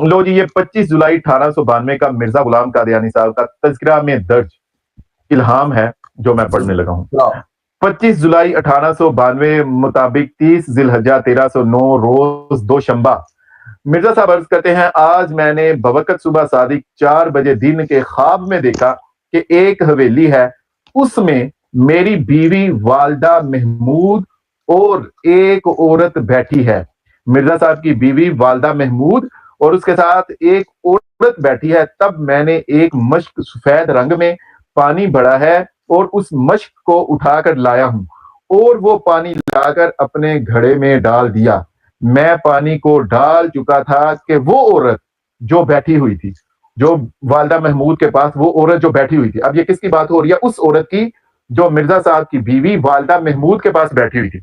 لو جی یہ 25 جولائی 1892 کا مرزا غلام قادیانی صاحب کا تذکرہ میں درج الہام ہے جو میں پڑھنے لگا ہوں. 25 جولائی 1892 مطابق 30 ذی الحجہ 1309 روز دوشنبہ. مرزا صاحب عرض کرتے ہیں آج میں نے بوقت صبح صادق 4 بجے دن کے خواب میں دیکھا کہ ایک حویلی ہے, اس میں میری بیوی والدہ محمود اور ایک عورت بیٹھی ہے. مرزا صاحب کی بیوی والدہ محمود اور اس کے ساتھ ایک عورت بیٹھی ہے. تب میں نے ایک مشک سفید رنگ میں پانی بھرا ہے اور اس مشک کو اٹھا کر لایا ہوں اور وہ پانی لا کر اپنے گھڑے میں ڈال دیا. میں پانی کو ڈال چکا تھا کہ وہ عورت جو بیٹھی ہوئی تھی, جو والدہ محمود کے پاس وہ عورت جو بیٹھی ہوئی تھی, اب یہ کس کی بات ہو رہی ہے؟ اس عورت کی جو مرزا صاحب کی بیوی والدہ محمود کے پاس بیٹھی ہوئی تھی,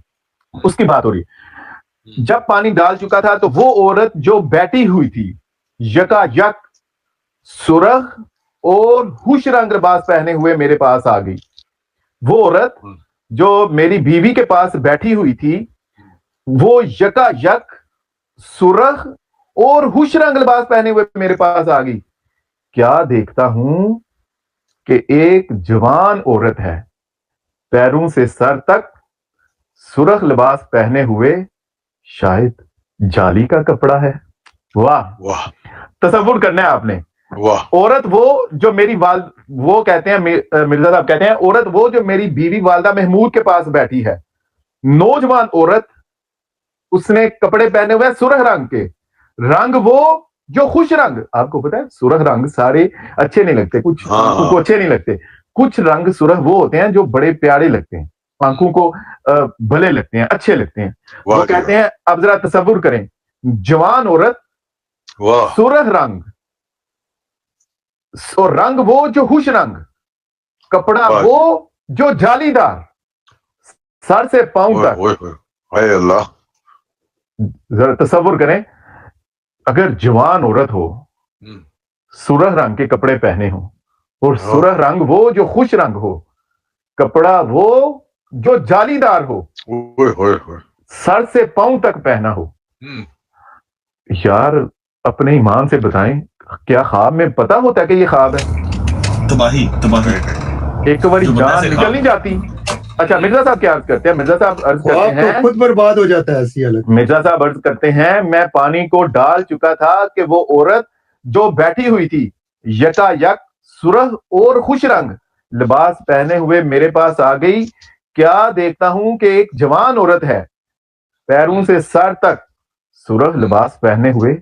اس کی بات ہو رہی ہے. جب پانی ڈال چکا تھا تو وہ عورت جو بیٹھی ہوئی تھی یکا یک سرخ اور خوش رنگ لباس پہنے ہوئے میرے پاس آ گئی. وہ عورت جو میری بیوی کے پاس بیٹھی ہوئی تھی وہ یکا یک سرخ اور خوش رنگ لباس پہنے ہوئے میرے پاس آ گئی. کیا دیکھتا ہوں کہ ایک جوان عورت ہے, پیروں سے سر تک سرخ لباس پہنے ہوئے, شاید جالی کا کپڑا ہے. واہ واہ, تصور کرنا ہے آپ نے. واہ, عورت وہ جو میری وہ کہتے ہیں مرزا صاحب کہتے ہیں عورت وہ جو میری بیوی والدہ محمود کے پاس بیٹھی ہے, نوجوان عورت, اس نے کپڑے پہنے ہوئے سرخ رنگ کے, رنگ وہ جو خوش رنگ. آپ کو پتا ہے سرخ رنگ سارے اچھے نہیں لگتے, کچھ آنکھوں کو اچھے نہیں لگتے, کچھ رنگ سرخ وہ ہوتے ہیں جو بڑے پیارے لگتے ہیں, آنکھوں کو بھلے لگتے ہیں, اچھے لگتے ہیں. وہ کہتے ہیں اب ذرا تصور کریں, جوان عورت, سرخ رنگ, اور رنگ وہ جو خوش رنگ, کپڑا وہ جو جالی دار, سر سے پاؤں تک. اے اللہ, ذرا تصور کریں اگر جوان عورت ہو, سرخ رنگ کے کپڑے پہنے ہوں, اور سرخ رنگ وہ جو خوش رنگ ہو, کپڑا وہ جو جالی دار ہو, سر سے پاؤں تک پہنا ہو. یار اپنے ایمان سے بتائیں کیا خواب میں پتا ہوتا ہے کہ یہ خواب ہے؟ تباہی تباہی, ایک بار جان نکل نہیں جاتی. اچھا مرزا صاحب کیا عرض کرتے ہیں؟ مرزا صاحب عرض کرتے ہیں خود برباد ہو جاتا ہے ایسی حالت. مرزا صاحب عرض کرتے ہیں میں پانی کو ڈال چکا تھا کہ وہ عورت جو بیٹھی ہوئی تھی یکا یک سرخ اور خوش رنگ لباس پہنے ہوئے میرے پاس آ گئی. کیا دیکھتا ہوں کہ ایک جوان عورت ہے, پیروں سے سر تک سرخ لباس پہنے ہوئے,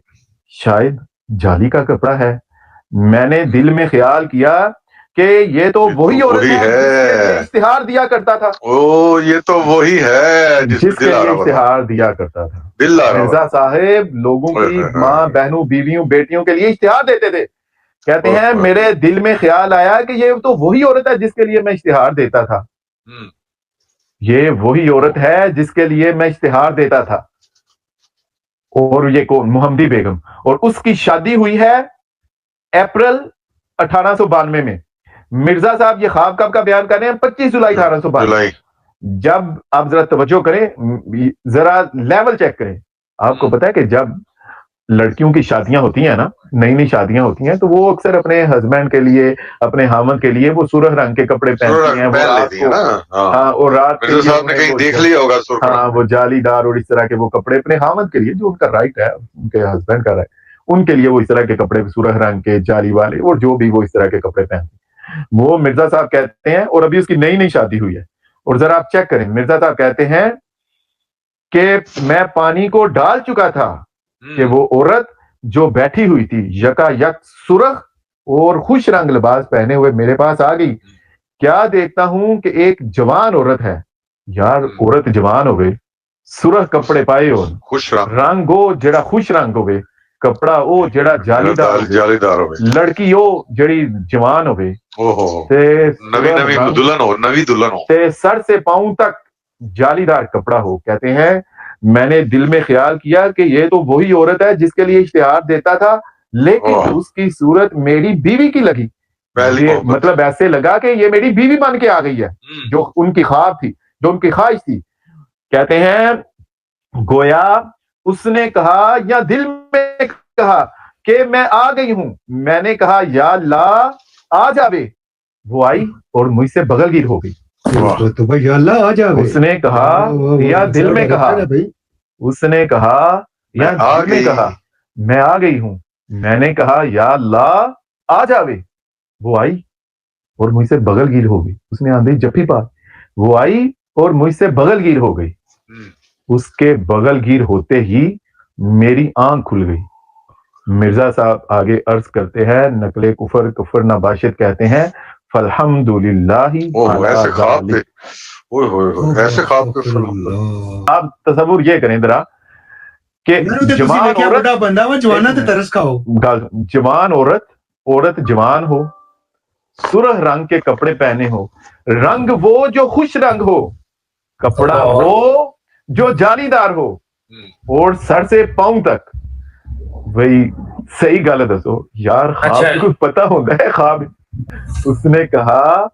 شاید جالی کا کپڑا ہے. میں نے دل میں خیال کیا کہ یہ تو وہی عورت ہے جس کے لیے اشتہار دیا کرتا تھا. یہ تو وہی ہے جس کے لیے اشتہار دیا کرتا تھا. مرزا صاحب لوگوں کی ماں بہنوں بیویوں بیٹیوں کے لیے اشتہار دیتے تھے. کہتے ہیں میرے دل میں خیال آیا کہ یہ تو وہی عورت ہے جس کے لیے میں اشتہار دیتا تھا. یہ وہی عورت ہے جس کے لیے میں اشتہار دیتا تھا. اور یہ کون؟ محمدی بیگم. اور اس کی شادی ہوئی ہے اپریل 1892 میں. مرزا صاحب یہ خواب کب کا بیان کر رہے ہیں؟ 25 جولائی 1892. جب آپ ذرا توجہ کریں, ذرا لیول چیک کریں. آپ کو پتا ہے کہ جب لڑکیوں کی شادیاں ہوتی ہیں نا, نئی نئی شادیاں ہوتی ہیں, تو وہ اکثر اپنے ہسبینڈ کے لیے, اپنے خاوند کے لیے وہ سرخ رنگ کے کپڑے پہنتی ہیں. اور رات وہ جالی دار اور اس طرح کے وہ کپڑے اپنے خاوند کے لیے, جو ان کا رائٹ ہے, ان کے ہسبینڈ کا رائٹ, ان کے لیے وہ اس طرح کے کپڑے سرخ رنگ کے جالی والے اور جو بھی وہ اس طرح کے کپڑے پہنتے ہیں. وہ مرزا صاحب کہتے ہیں, اور ابھی اس کی نئی نئی شادی ہوئی ہے, اور ذرا آپ چیک کریں, مرزا صاحب کہتے ہیں کہ میں پانی کو ڈال چکا تھا کہ وہ عورت جو بیٹھی ہوئی تھی یکا یک سرخ اور خوش رنگ لباس پہنے ہوئے میرے پاس آ گئی. کیا دیکھتا ہوں کہ ایک جوان عورت ہے. یار عورت جوان ہو گئے, سرخ کپڑے پائے ہو, رنگ ہو جڑا خوش رنگ ہوئے, کپڑا او جڑا جالی دار ہوئے, لڑکی او جڑی جوان ہوئے, تے سر سے پاؤں تک جالی دار کپڑا ہو. کہتے ہیں میں نے دل میں خیال کیا کہ یہ تو وہی عورت ہے جس کے لیے اشتہار دیتا تھا, لیکن اس کی صورت میری بیوی کی لگی. مطلب ایسے لگا کہ یہ میری بیوی بن کے آ گئی ہے, جو ان کی خواب تھی, جو ان کی خواہش تھی. کہتے ہیں گویا اس نے کہا یا دل میں کہا کہ میں آ گئی ہوں. میں نے کہا یا اللہ آ جاوے. وہ آئی اور مجھ سے بغل گیر ہو گئی. تو بھائی یا اللہ آ جاوے. اس نے کہا یا دل میں کہا, اس نے کہا یا دل میں کہا میں آ گئی ہوں. میں نے کہا یا اللہ آ جاوے. وہ آئی اور مجھ سے بغل گیر ہو گئی. اس نے آندھی جفی پا. وہ آئی اور مجھ سے بغل گیر ہو گئی. اس کے بغل گیر ہوتے ہی میری آنکھ کھل گئی. مرزا صاحب آگے عرض کرتے ہیں نقل کفر کفر نباشد کہتے ہیں فالحمدللہ. ایسے خواب پہ ایسے خواب پہ آپ تصور یہ کریں ذرا کہ جوان عورت جوان ہو, سرخ رنگ کے کپڑے پہنے ہو, رنگ وہ جو خوش رنگ ہو, کپڑا وہ جو جالی دار ہو, اور سر سے پاؤں تک. وہی صحیح گل دسو یار, خواب کو پتا ہوتا ہے خواب. اس نے کہا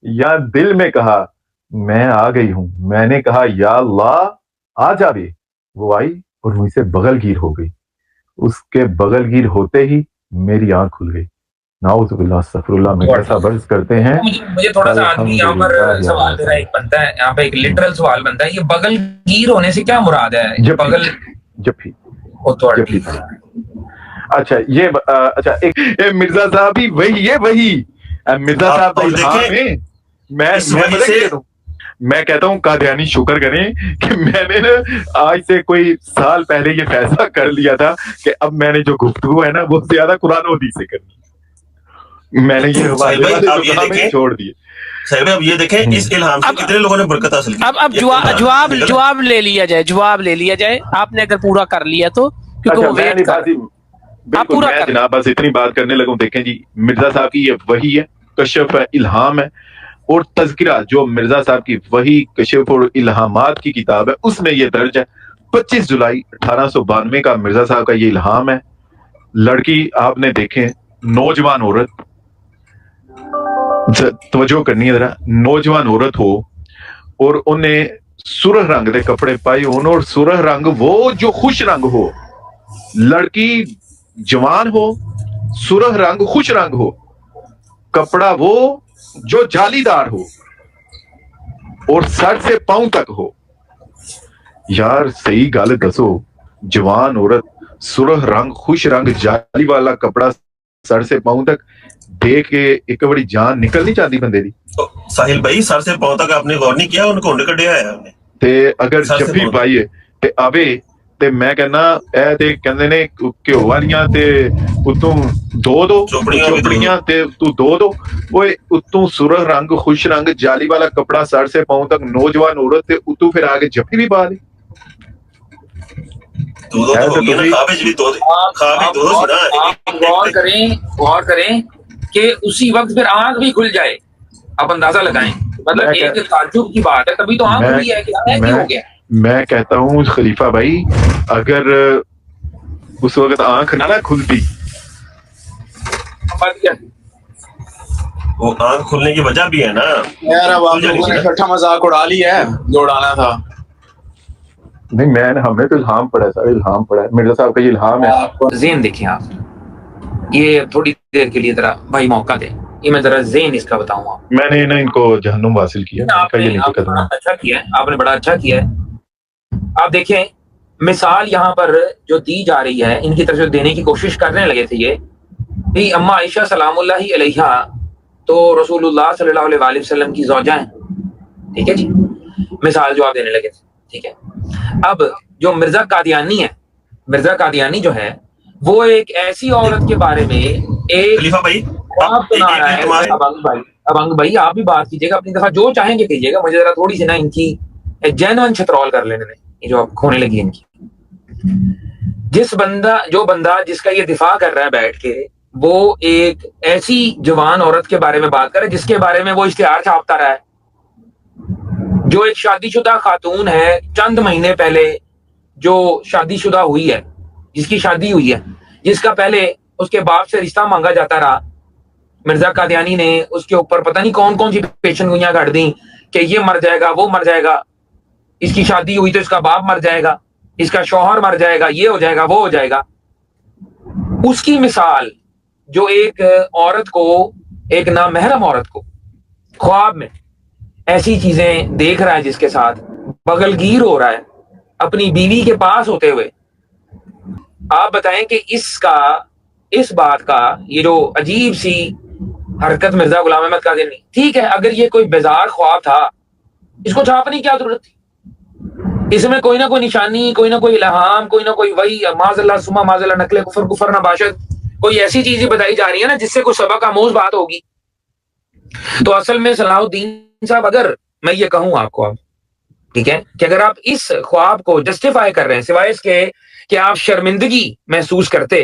یا دل میں کہا میں آ گئی ہوں. میں نے کہا یا اللہ آ جاوے. وہ آئی اور مجھ سے بغل گیر ہو گئی. اس کے بغل گیر ہوتے ہی میری آنکھ کھل گئی. نعوذ باللہ استغفر اللہ. میں صاحب عرض کرتے ہیں مجھے تھوڑا سا آدمی یہاں پر سوال میرا ایک بنتا ہے, یہاں پہ ایک لٹرل سوال بنتا ہے, یہ بغل گیر ہونے سے کیا مراد ہے؟ بغل جفی. اچھا یہ اچھا ایک مرزا صاحب ہی وہی ہے, وہی مرزا صاحب میں کہتا ہوں قادیانی شکر کریں کہ میں نے نا آج سے کوئی سال پہلے یہ فیصلہ کر لیا تھا کہ اب میں نے جو گفتگو ہے نا وہ زیادہ قرآن و حدیث سے کرنی. میں نے یہ چھوڑ دیے. صاحب اب یہ دیکھیں اس الہام سے کتنے لوگوں نے برکت حاصل کی. اب جواب لے لیا جائے, جواب لے لیا جائے. آپ نے اگر پورا کر لیا تو کیونکہ وہ ویٹ کر بالکل. میں جناب بس اتنی بات کرنے لگوں. دیکھیں جی مرزا صاحب کی یہ وحی ہے, کشف ہے, الہام ہے, اور تذکرہ جو مرزا صاحب کی وحی کشف اور الہامات کی کتاب ہے اس میں یہ درج ہے 25 جولائی 1892 کا مرزا صاحب کا یہ الہام ہے. لڑکی آپ نے دیکھیں, نوجوان عورت, توجہ کرنی ہے ذرا, نوجوان عورت ہو اور انہیں سرخ رنگ دے کپڑے پائے ہون, اور سرخ رنگ وہ جو خوش رنگ ہو. لڑکی جوان ہو, سرخ رنگ خوش رنگ ہو, کپڑا وہ جو جالی دار ہو, اور سر سے پاؤں تک ہو. یار صحیح گل دسو, جوان عورت سرخ رنگ خوش رنگ جالی والا کپڑا سر سے پاؤں تک دیکھ کے ایک بڑی جان نکل نہیں چاہتی بندے دی. ساحل بھائی سر سے پاؤں تک آپ نے غور نہیں کیا, ان کو انڈے کڈیا ہے آپ نے. تے اگر جفی پائی ہے تے آوے تے میں کہنا اے تے کہندے نے کہ والیاں تے اتوں دو چوپڑیاں تے تو دو اوئے اتوں سرخ رنگ خوش رنگ جالی والا کپڑا سر سے پاؤں تک نوجوان عورت تے اتوں پھر آگے جفی بھی پا لی. غور کریں کہ اسی وقت پھر آنکھ بھی کھل جائے. آپ اندازہ لگائیں, مطلب ایک تعجب کی بات ہے, تبھی تو آنکھ کھلی ہے کہ ہو گیا. میں کہتا ہوں خلیفہ بھائی اگر اس وقت آنکھ نہ کھلتی, وہ آنکھ کھلنے کی وجہ بھی ہے نا یار. اب آپ لوگوں نے چھٹا مذاق اڑا لیا ہے جو اڑانا تھا. نہیں میں نے, ہم نے تو الہام پڑھا ہے, سارے الہام پڑھا ہے. مرزا صاحب کا یہ الہام ہے. ذہن دیکھیں آپ, یہ تھوڑی دیر کے لیے ذرا بھائی موقع دیں, یہ میں ذرا ذہن اس کا بتاؤں آپ. میں نے ان کو جہنم حاصل کیا. آپ نے اچھا کیا ہے, آپ نے بڑا اچھا کیا ہے. آپ دیکھیں مثال یہاں پر جو دی جا رہی ہے, ان کی طرف سے دینے کی کوشش کرنے لگے تھے یہ بھی. اما عائشہ سلام اللہ علیہا تو رسول اللہ صلی اللہ علیہ وآلہ وسلم کی زوجہ ہیں, ٹھیک ہے جی, مثال جو آپ دینے لگے تھے, ٹھیک ہے. اب جو مرزا قادیانی ہے, مرزا قادیانی جو ہے وہ ایک ایسی عورت کے بارے میں ایک خلیفہ بھائی آپ بنا رہا ہے. ابنگ بھائی آپ بھی بات کیجیے گا, اپنی دفعہ جو چاہیں گے کیجیے گا. مجھے ذرا تھوڑی سی نا ان کی جینوئن چھترول کر لینے دیں, یہ جو اب کھونے لگی ان کی. جو بندہ جس کا یہ دفاع کر رہا ہے بیٹھ کے, وہ ایک ایسی جوان عورت کے بارے میں بات کرے جس کے بارے میں وہ اشتہار چھاپتا رہا ہے, جو ایک شادی شدہ خاتون ہے, چند مہینے پہلے جو شادی شدہ ہوئی ہے, جس کی شادی ہوئی ہے, جس کا پہلے اس کے باپ سے رشتہ مانگا جاتا رہا. مرزا قادیانی نے اس کے اوپر پتہ نہیں کون کون سی پیشن گوئیاں کر دیں کہ یہ مر جائے گا, وہ مر جائے گا, اس کی شادی ہوئی تو اس کا باپ مر جائے گا, اس کا شوہر مر جائے گا, یہ ہو جائے گا, وہ ہو جائے گا. اس کی مثال جو ایک عورت کو، ایک نامحرم عورت کو خواب میں ایسی چیزیں دیکھ رہا ہے جس کے ساتھ بغل گیر ہو رہا ہے اپنی بیوی کے پاس ہوتے ہوئے، آپ بتائیں کہ اس بات کا یہ جو عجیب سی حرکت مرزا غلام احمد قادیانی، ٹھیک ہے اگر یہ کوئی بیزار خواب تھا اس کو چھاپنے کی کیا ضرورت تھی؟ اس میں کوئی نہ کوئی نشانی، کوئی نہ کوئی الہام، کوئی نہ کوئی وہی معاذ اللہ ثم معاذ اللہ نقل کفر نہ باشد، کوئی ایسی چیزیں بتائی جا رہی ہے نا جس سے کوئی سبق آموز بات ہوگی۔ تو اصل میں صلاح الدین صاحب، اگر میں یہ کہوں آپ کو اب، ٹھیک ہے، کہ اگر آپ اس خواب کو جسٹیفائی کر رہے ہیں سوائے اس کے کہ آپ شرمندگی محسوس کرتے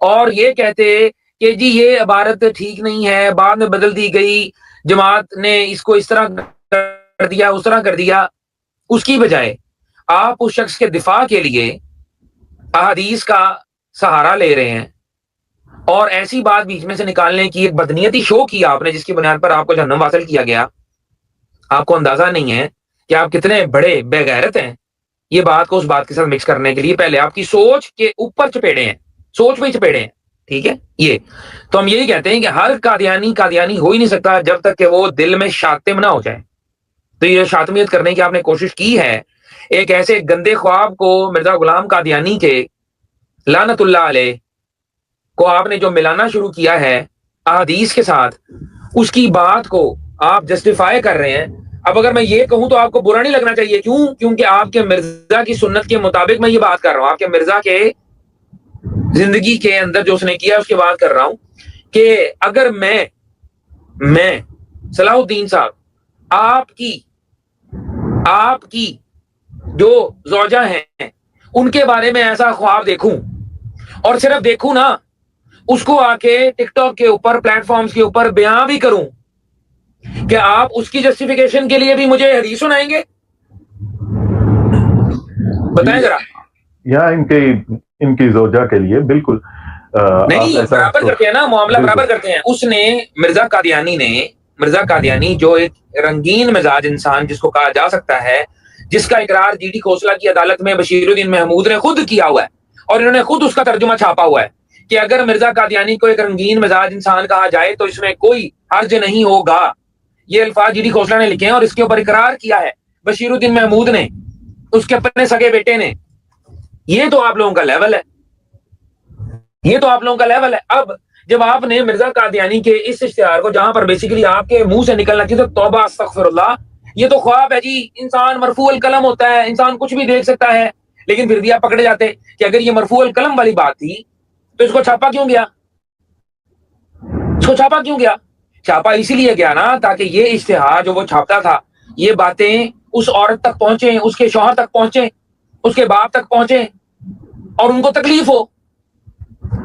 اور یہ کہتے کہ جی یہ عبارت ٹھیک نہیں ہے، بعد میں بدل دی گئی، جماعت نے اس کو اس طرح کر دیا، اس طرح کر دیا، اس کی بجائے آپ اس شخص کے دفاع کے لیے احادیث کا سہارا لے رہے ہیں اور ایسی بات بیچ میں سے نکالنے کی ایک بدنیتی شو کی آپ نے جس کی بنیاد پر آپ کو جہنم واصل کیا گیا، آپ کو اندازہ نہیں ہے کہ آپ کتنے بڑے بے غیرت ہیں یہ بات کو اس بات کے ساتھ مکس کرنے کے لیے پہلے آپ کی سوچ کے اوپر چپیڑے ہیں، سوچ پہ چپیڑے ہیں، ٹھیک ہے۔ یہ تو ہم یہی کہتے ہیں کہ ہر قادیانی ہو ہی نہیں سکتا جب تک کہ وہ دل میں شاتم نہ ہو جائے۔ تو یہ شاتمیت کرنے کی آپ نے کوشش کی ہے، ایک ایسے گندے خواب کو مرزا غلام قادیانی کے لعنت اللہ علیہ کو آپ نے جو ملانا شروع کیا ہے احادیث کے ساتھ، اس کی بات کو آپ جسٹیفائی کر رہے ہیں۔ اب اگر میں یہ کہوں تو آپ کو برا نہیں لگنا چاہیے، کیونکہ آپ کے مرزا کی سنت کے مطابق میں یہ بات کر رہا ہوں، آپ کے مرزا کے زندگی کے اندر جو اس نے کیا اس کی بات کر رہا ہوں کہ اگر میں صلاح الدین صاحب آپ کی جو زوجہ ہیں ان کے بارے میں ایسا خواب دیکھوں اور صرف دیکھوں نا، اس کو آ کے ٹک ٹاک کے اوپر پلیٹ فارمز کے اوپر بیان بھی کروں، کہ آپ اس کی جسٹیفیکیشن کے لیے بھی مجھے حدیث سنائیں گے؟ بتائیں ذرا۔ یا ان کی زوجہ کے لیے بالکل نہیں، برابر کرتے ہیں نا، معاملہ برابر کرتے ہیں۔ اس نے مرزا قادیانی جو ایک رنگین مزاج انسان جس کو کہا جا سکتا ہے، جس کا اقرار جی ڈی کھوسلا کی عدالت میں بشیر الدین محمود نے خود کیا ہوا ہے اور انہوں نے خود اس کا ترجمہ چھاپا ہوا ہے کہ اگر مرزا قادیانی کو ایک رنگین مزاج انسان کہا جائے تو اس میں کوئی حرج نہیں ہوگا، یہ الفاظ جی ڈی کھوسلا نے لکھے ہیں اور اس کے اوپر اقرار کیا ہے بشیر الدین محمود نے، اس کے اپنے سگے بیٹے نے۔ یہ تو آپ لوگوں کا لیول ہے، اب جب آپ نے مرزا قادیانی کے اس اشتہار کو جہاں پر بیسیکلی آپ کے منہ سے نکلنا چاہیے تو توبہ استغفر اللہ، یہ تو خواب ہے جی، انسان مرفوع القلم ہوتا ہے، انسان کچھ بھی دیکھ سکتا ہے، لیکن پھر بھی آپ پکڑے جاتے کہ اگر یہ مرفوع القلم والی بات تھی تو اس کو چھاپا کیوں گیا؟ چھاپا اسی لیے گیا نا تاکہ یہ اشتہار جو وہ چھاپتا تھا، یہ باتیں اس عورت تک پہنچیں، اس کے شوہر تک پہنچیں، اس کے باپ تک پہنچیں اور ان کو تکلیف ہو۔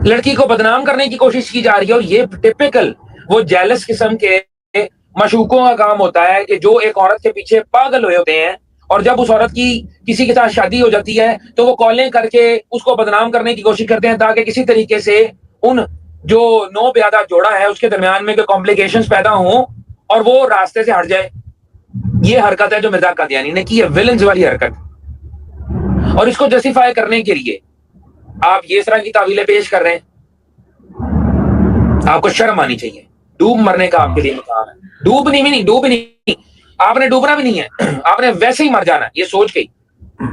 لڑکی کو بدنام کرنے کی کوشش کی جا رہی ہے اور یہ ٹپیکل وہ جیلس قسم کے مشوقوں کا کام ہوتا ہے کہ جو ایک عورت کے پیچھے پاگل ہوئے ہوتے ہیں اور جب اس عورت کی کسی کے ساتھ شادی ہو جاتی ہے تو وہ کالیں کر کے اس کو بدنام کرنے کی کوشش کرتے ہیں تاکہ کسی طریقے سے ان جو نو پیادہ جوڑا ہے اس کے درمیان میں کوئی کمپلیکیشنز پیدا ہوں اور وہ راستے سے ہٹ جائے۔ یہ حرکت ہے جو مرزا قادیانی نے کی ہے، ویلنز والی حرکت، اور اس کو جسٹیفائی کرنے کے لیے آپ یہ اس طرح کی تعویلیں پیش کر رہے ہیں۔ آپ کو شرم آنی چاہیے، ڈوب مرنے کا آپ کے لیے مقام ہے، ڈوب نہیں، آپ نے ڈوبنا بھی نہیں ہے، آپ نے ویسے ہی مر جانا ہے، یہ سوچ کے،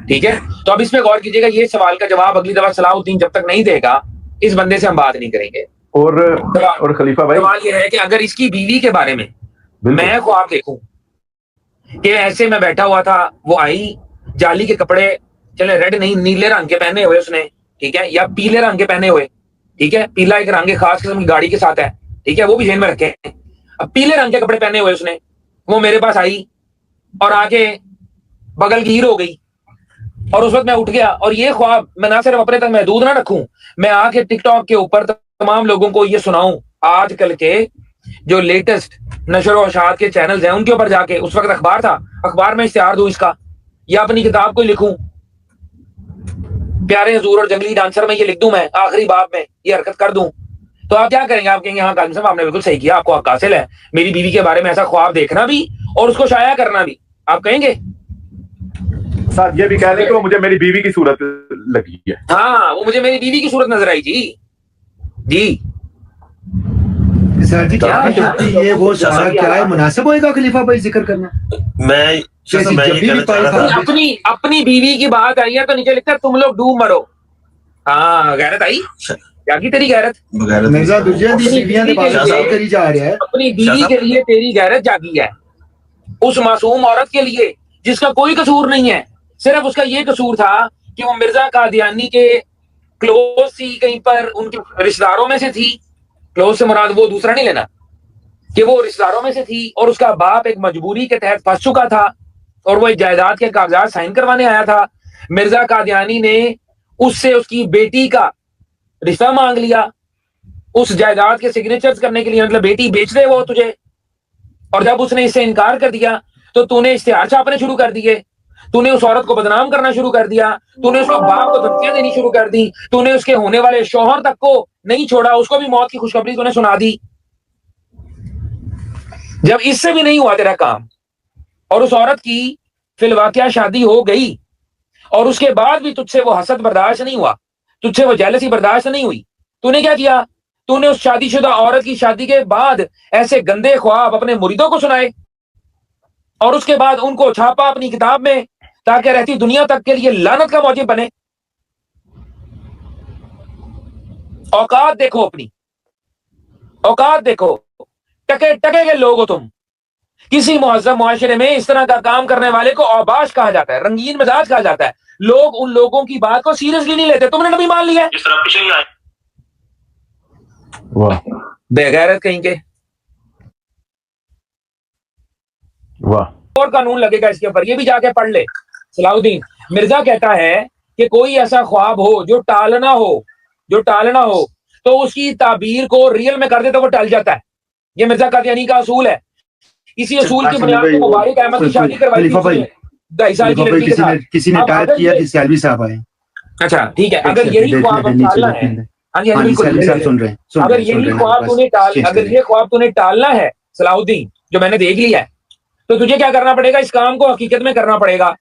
ٹھیک ہے۔ تو اب اس پہ غور کیجیے گا، یہ سوال کا جواب اگلی دفعہ صلاح الدین جب تک نہیں دے گا اس بندے سے ہم بات نہیں کریں گے۔ اور خلیفہ بھائی، سوال یہ ہے کہ اگر اس کی بیوی کے بارے میں میں خواب دیکھوں کہ ایسے میں بیٹھا ہوا تھا، وہ آئی جالی کے کپڑے، چلے ریڈ نہیں نیلے رنگ کے پہنے ہوئے اس نے، ٹھیک ہے، یا پیلے رنگ کے پہنے ہوئے، ٹھیک ہے، پیلا ایک رنگ خاص قسم کی گاڑی کے ساتھ ہے، ٹھیک ہے، وہ بھی ذہن میں رکھے۔ اب پیلے رنگ کے کپڑے پہنے ہوئے اس نے، وہ میرے پاس آئی اور آگے بغل گیر ہو گئی اور اس وقت میں اٹھ گیا، اور یہ خواب میں نہ صرف اپنے تک محدود نہ رکھوں، میں آ کے ٹک ٹاک کے اوپر تمام لوگوں کو یہ سناؤں، آج کل کے جو لیٹسٹ نشر و اشاعت کے چینلز ہیں ان کے اوپر جا کے، اس وقت اخبار تھا، اخبار میں اشتہار دوں اس کا، یا اپنی کتاب کو لکھوں، پیارے حضور اور جنگلی ڈانسر میں یہ لکھ دوں، میں آخری باب میں یہ حرکت کر دوں، تو آپ کیا کریں گے؟ آپ کہیں گے ہاں قاضی صاحب آپ نے بالکل صحیح کیا، آپ کو حق حاصل ہے، میری بیوی کے بارے میں ایسا خواب دیکھنا بھی اور اس کو شائع کرنا بھی، آپ کہیں گے؟ ساتھ یہ بھی کہہ دیں کہ وہ مجھے میری بیوی کی صورت لگی ہے، ہاں وہ مجھے میری بیوی کی صورت نظر آئی جی، جی سر جی کیا کیا یہ وہ سارا کیا ہے مناسب ہوئے گا خلیفہ بھائی ذکر کرنا میں جیسے میں جب یہ بھی کہنا چاہ رہا تھا اپنی بیوی کی بات آئی ہے تو نیچے لکھتا ہے تم لوگ ڈوب مرو. ہاں غیرت آئی کیا کی تیری غیرت بغیر مرزا دجیاں دی بیویاں دے بارے شاہ میں صاحب کری جا رہا ہے. اپنی بیوی کے لیے تیری غیرت جاگی ہے, اس معصوم عورت کے لیے جس کا کوئی قصور نہیں ہے, صرف اس کا یہ قصور تھا کہ وہ مرزا قادیانی کے کلوز تھی, کہیں پر ان کے رشتہ داروں میں سے تھی. کلوز سے مراد وہ دوسرا نہیں لینا, کہ وہ رشتہ داروں میں سے تھی اور اس کا باپ ایک مجبوری کے تحت پھنس چکا تھا اور وہ ایک جائیداد کے کاغذات سائن کروانے آیا تھا. مرزا قادیانی نے اس سے اس کی بیٹی کا رشتہ مانگ لیا اس جائیداد کے سگنیچرز کرنے کے لیے, مطلب بیٹی بیچ دے وہ تجھے. اور جب اس نے اس سے انکار کر دیا تو تو نے اشتہار چھاپنے شروع کر دیے, تو نے اس عورت کو بدنام کرنا شروع کر دیا, تو نے اس کے باپ کو دھمکیاں دینی شروع کر دی, تو نے اس کے ہونے والے شوہر تک کو نہیں چھوڑا, اس کو بھی موت کی خوشخبری تو نے سنا دی. جب اس سے بھی نہیں ہوا تیرا کام اور اس عورت کی فی الواقعہ شادی ہو گئی اور اس کے بعد بھی تجھ سے وہ حسد برداشت نہیں ہوا, تجھ سے وہ جیلسی برداشت نہیں ہوئی, تو نے کیا کیا؟ تو نے اس شادی شدہ عورت کی شادی کے بعد ایسے گندے خواب اپنے مریدوں کو سنائے اور اس کے بعد ان کو چھاپا اپنی کتاب میں تاکہ رہتی دنیا تک کے لیے لعنت کا موجب بنے. اوقات دیکھو, اپنی اوقات دیکھو, ٹکے ٹکے کے لوگ ہو تم. کسی مہذب معاشرے میں اس طرح کا کام کرنے والے کو اوباش کہا جاتا ہے, رنگین مزاج کہا جاتا ہے. لوگ ان لوگوں کی بات کو سیریسلی نہیں لیتے. تم نے نبی مان لیا ہے, اس طرح پیچھے ہی آئے. واہ بے غیرت کہیں کے. واہ اور قانون لگے گا اس کے اوپر, یہ بھی جا کے پڑھ لے. صلاح الدین مرزا کہتا ہے کہ کوئی ایسا خواب ہو جو ٹالنا ہو تو اس کی تعبیر کو ریئل میں کر دے تو وہ ٹل جاتا ہے. یہ مرزا قادیانی کا اصول ہے. اسی اصول کی بنیاد پہ مبارک احمد کی شادی کروائی خلیفہ بھائی, 2.5 سال کی خلیفہ بھائی لڑکی کے ساتھ. کسی نے اب ٹائپ اگر کیا یہ- کہ سیلوی صاحب آئے. اچھا ٹھیک ہے, اگر ایک یہی سیکنڈ, خواب نیچے ٹالنا ہے, ہاں جی سیلوی صاحب سن رہے ہیں, اگر یہی خواب تو نے ٹالنا ہے صلاح الدین, جو میں نے دیکھ لیا ہے, تو تجھے کیا کرنا پڑے گا؟ اس کام کو حقیقت میں کرنا پڑے گا.